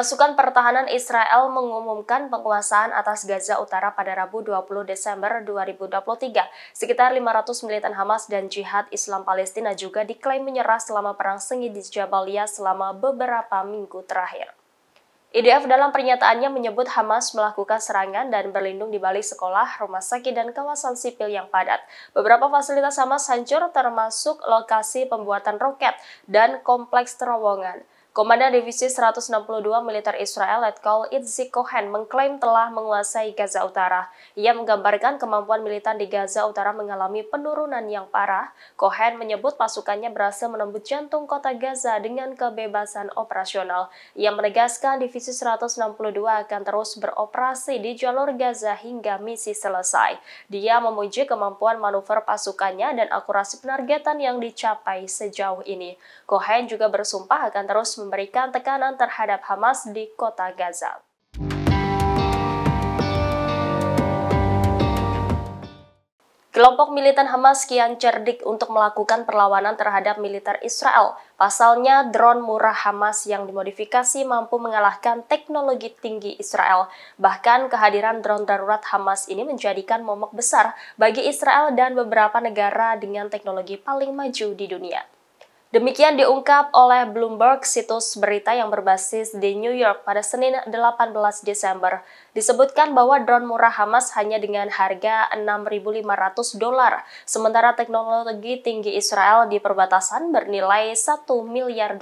Pasukan pertahanan Israel mengumumkan penguasaan atas Gaza Utara pada Rabu 20 Desember 2023. Sekitar 500 militan Hamas dan Jihad Islam Palestina juga diklaim menyerah selama perang sengit di Jabalia selama beberapa minggu terakhir. IDF dalam pernyataannya menyebut Hamas melakukan serangan dan berlindung di balik sekolah, rumah sakit, dan kawasan sipil yang padat. Beberapa fasilitas Hamas hancur termasuk lokasi pembuatan roket dan kompleks terowongan. Komandan Divisi 162 Militer Israel Letkol Itzik Cohen mengklaim telah menguasai Gaza Utara. Ia menggambarkan kemampuan militan di Gaza Utara mengalami penurunan yang parah. Cohen menyebut pasukannya berhasil menembus jantung kota Gaza dengan kebebasan operasional. Ia menegaskan Divisi 162 akan terus beroperasi di jalur Gaza hingga misi selesai. Dia memuji kemampuan manuver pasukannya dan akurasi penargetan yang dicapai sejauh ini. Cohen juga bersumpah akan terus memberikan tekanan terhadap Hamas di kota Gaza. Kelompok militan Hamas kian cerdik untuk melakukan perlawanan terhadap militer Israel. Pasalnya, drone murah Hamas yang dimodifikasi mampu mengalahkan teknologi tinggi Israel. Bahkan kehadiran drone darurat Hamas ini menjadikan momok besar bagi Israel dan beberapa negara dengan teknologi paling maju di dunia. Demikian diungkap oleh Bloomberg, situs berita yang berbasis di New York pada Senin 18 Desember. Disebutkan bahwa drone murah Hamas hanya dengan harga $6.500, sementara teknologi tinggi Israel di perbatasan bernilai $1 miliar.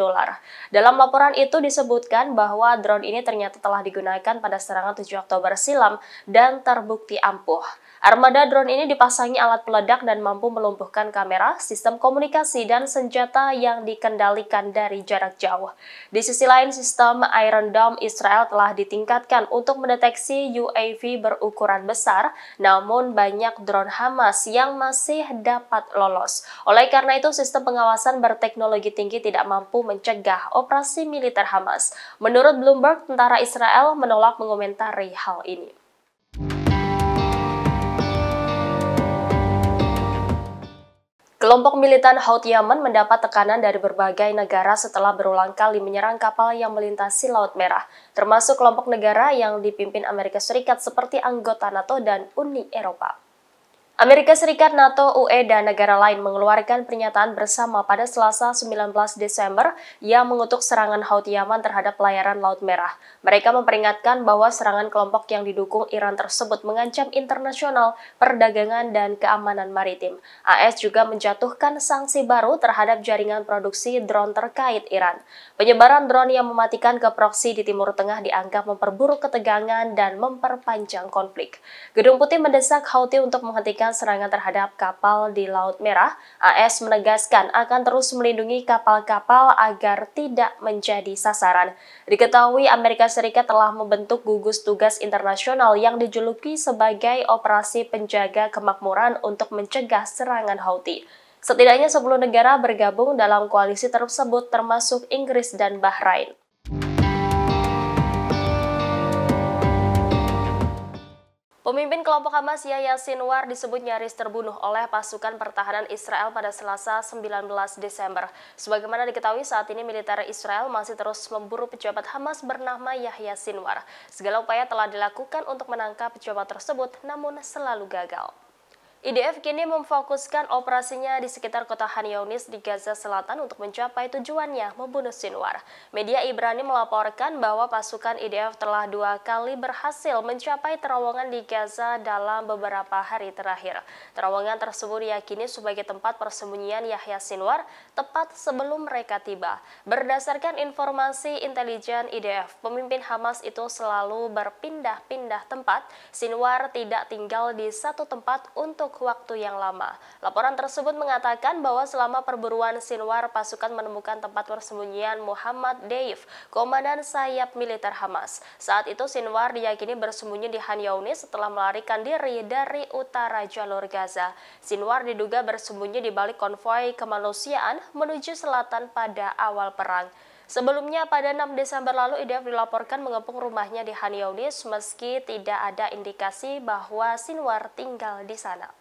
Dalam laporan itu disebutkan bahwa drone ini ternyata telah digunakan pada serangan 7 Oktober silam dan terbukti ampuh. Armada drone ini dipasangi alat peledak dan mampu melumpuhkan kamera, sistem komunikasi, dan senjata yang dikendalikan dari jarak jauh. Di sisi lain, sistem Iron Dome Israel telah ditingkatkan untuk mendeteksi UAV berukuran besar, namun banyak drone Hamas yang masih dapat lolos. Oleh karena itu, sistem pengawasan berteknologi tinggi tidak mampu mencegah operasi militer Hamas. Menurut Bloomberg, tentara Israel menolak mengomentari hal ini. Kelompok militan Houthi Yaman mendapat tekanan dari berbagai negara setelah berulang kali menyerang kapal yang melintasi Laut Merah, termasuk kelompok negara yang dipimpin Amerika Serikat seperti anggota NATO dan Uni Eropa. Amerika Serikat, NATO, UE, dan negara lain mengeluarkan pernyataan bersama pada Selasa 19 Desember yang mengutuk serangan Houthi Yaman terhadap pelayaran Laut Merah. Mereka memperingatkan bahwa serangan kelompok yang didukung Iran tersebut mengancam internasional, perdagangan, dan keamanan maritim. AS juga menjatuhkan sanksi baru terhadap jaringan produksi drone terkait Iran. Penyebaran drone yang mematikan ke proksi di Timur Tengah dianggap memperburuk ketegangan dan memperpanjang konflik. Gedung Putih mendesak Houthi untuk menghentikan serangan terhadap kapal di Laut Merah. AS menegaskan akan terus melindungi kapal-kapal agar tidak menjadi sasaran. Diketahui Amerika Serikat telah membentuk gugus tugas internasional yang dijuluki sebagai Operasi Penjaga Kemakmuran untuk mencegah serangan Houthi. Setidaknya 10 negara bergabung dalam koalisi tersebut termasuk Inggris dan Bahrain. Pemimpin kelompok Hamas Yahya Sinwar disebut nyaris terbunuh oleh pasukan pertahanan Israel pada Selasa 19 Desember. Sebagaimana diketahui saat ini militer Israel masih terus memburu pejabat Hamas bernama Yahya Sinwar. Segala upaya telah dilakukan untuk menangkap pejabat tersebut namun selalu gagal. IDF kini memfokuskan operasinya di sekitar kota Khan Younis di Gaza Selatan untuk mencapai tujuannya membunuh Sinwar. Media Ibrani melaporkan bahwa pasukan IDF telah 2 kali berhasil mencapai terowongan di Gaza dalam beberapa hari terakhir. Terowongan tersebut diyakini sebagai tempat persembunyian Yahya Sinwar tepat sebelum mereka tiba. Berdasarkan informasi intelijen IDF, pemimpin Hamas itu selalu berpindah-pindah tempat. Sinwar tidak tinggal di satu tempat untuk waktu yang lama. Laporan tersebut mengatakan bahwa selama perburuan Sinwar, pasukan menemukan tempat persembunyian Muhammad Deif, komandan sayap militer Hamas. Saat itu Sinwar diyakini bersembunyi di Khan Younis setelah melarikan diri dari utara jalur Gaza. Sinwar diduga bersembunyi di balik konvoi kemanusiaan menuju selatan pada awal perang. Sebelumnya, pada 6 Desember lalu, IDF dilaporkan mengepung rumahnya di Khan Younis meski tidak ada indikasi bahwa Sinwar tinggal di sana.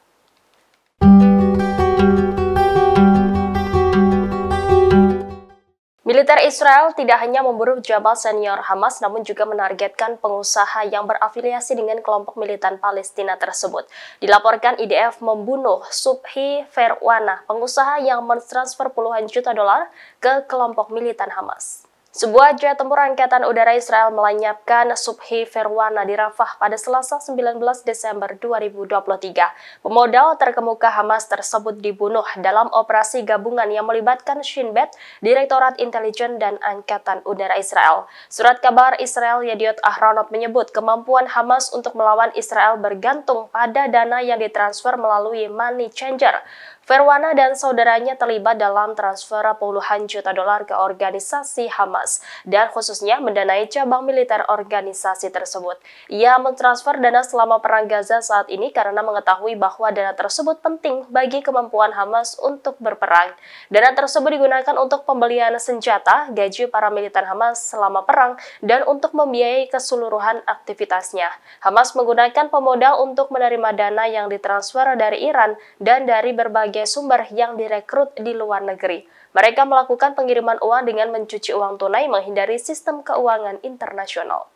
Militer Israel tidak hanya memburu pejabat senior Hamas, namun juga menargetkan pengusaha yang berafiliasi dengan kelompok militan Palestina tersebut. Dilaporkan IDF membunuh Subhi Farwana, pengusaha yang mentransfer puluhan juta dolar ke kelompok militan Hamas. Sebuah jet tempur Angkatan Udara Israel melenyapkan Subhi Farwana di Rafah pada Selasa 19 Desember 2023. Pemodal terkemuka Hamas tersebut dibunuh dalam operasi gabungan yang melibatkan Shin Bet, Direktorat Intelijen dan Angkatan Udara Israel. Surat kabar Israel Yediot Ahronot menyebut kemampuan Hamas untuk melawan Israel bergantung pada dana yang ditransfer melalui money changer. Farwana dan saudaranya terlibat dalam transfer puluhan juta dolar ke organisasi Hamas dan khususnya mendanai cabang militer organisasi tersebut. Ia mentransfer dana selama perang Gaza saat ini karena mengetahui bahwa dana tersebut penting bagi kemampuan Hamas untuk berperang. Dana tersebut digunakan untuk pembelian senjata, gaji para militan Hamas selama perang, dan untuk membiayai keseluruhan aktivitasnya. Hamas menggunakan pemodal untuk menerima dana yang ditransfer dari Iran dan dari berbagai sumber yang direkrut di luar negeri. Mereka melakukan pengiriman uang dengan mencuci uang tunai menghindari sistem keuangan internasional.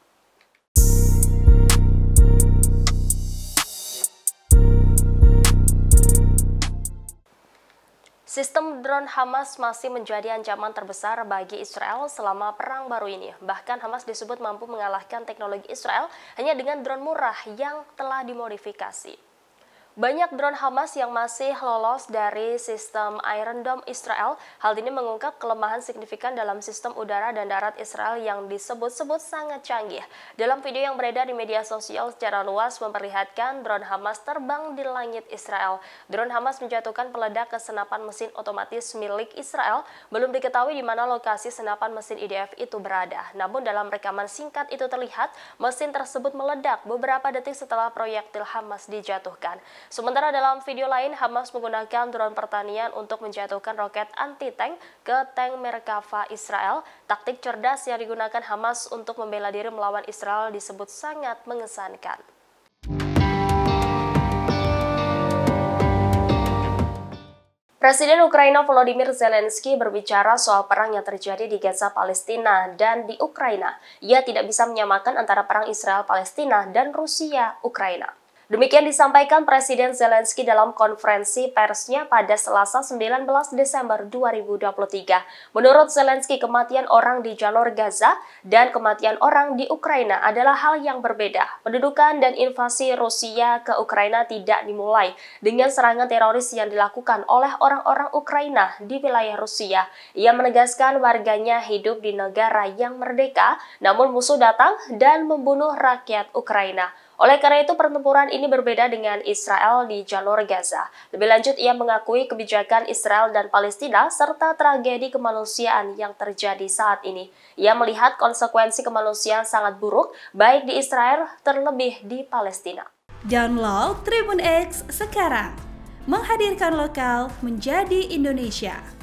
Sistem drone Hamas masih menjadi ancaman terbesar bagi Israel selama perang baru ini. Bahkan Hamas disebut mampu mengalahkan teknologi Israel hanya dengan drone murah yang telah dimodifikasi. Banyak drone Hamas yang masih lolos dari sistem Iron Dome Israel. Hal ini mengungkap kelemahan signifikan dalam sistem udara dan darat Israel yang disebut-sebut sangat canggih. Dalam video yang beredar di media sosial secara luas memperlihatkan drone Hamas terbang di langit Israel. Drone Hamas menjatuhkan peledak ke senapan mesin otomatis milik Israel. Belum diketahui di mana lokasi senapan mesin IDF itu berada. Namun dalam rekaman singkat itu terlihat mesin tersebut meledak beberapa detik setelah proyektil Hamas dijatuhkan. Sementara dalam video lain, Hamas menggunakan drone pertanian untuk menjatuhkan roket anti-tank ke tank Merkava Israel. Taktik cerdas yang digunakan Hamas untuk membela diri melawan Israel disebut sangat mengesankan. Presiden Ukraina Volodymyr Zelensky berbicara soal perang yang terjadi di Gaza, Palestina, dan di Ukraina. Ia tidak bisa menyamakan antara perang Israel-Palestina dan Rusia-Ukraina. Demikian disampaikan Presiden Zelensky dalam konferensi persnya pada Selasa 19 Desember 2023. Menurut Zelensky, kematian orang di jalur Gaza dan kematian orang di Ukraina adalah hal yang berbeda. Pendudukan dan invasi Rusia ke Ukraina tidak dimulai dengan serangan teroris yang dilakukan oleh orang-orang Ukraina di wilayah Rusia. Ia menegaskan warganya hidup di negara yang merdeka, namun musuh datang dan membunuh rakyat Ukraina. Oleh karena itu, pertempuran ini berbeda dengan Israel di jalur Gaza. Lebih lanjut, ia mengakui kebijakan Israel dan Palestina serta tragedi kemanusiaan yang terjadi saat ini. Ia melihat konsekuensi kemanusiaan sangat buruk, baik di Israel terlebih di Palestina. Download Tribun X sekarang, menghadirkan lokal menjadi Indonesia.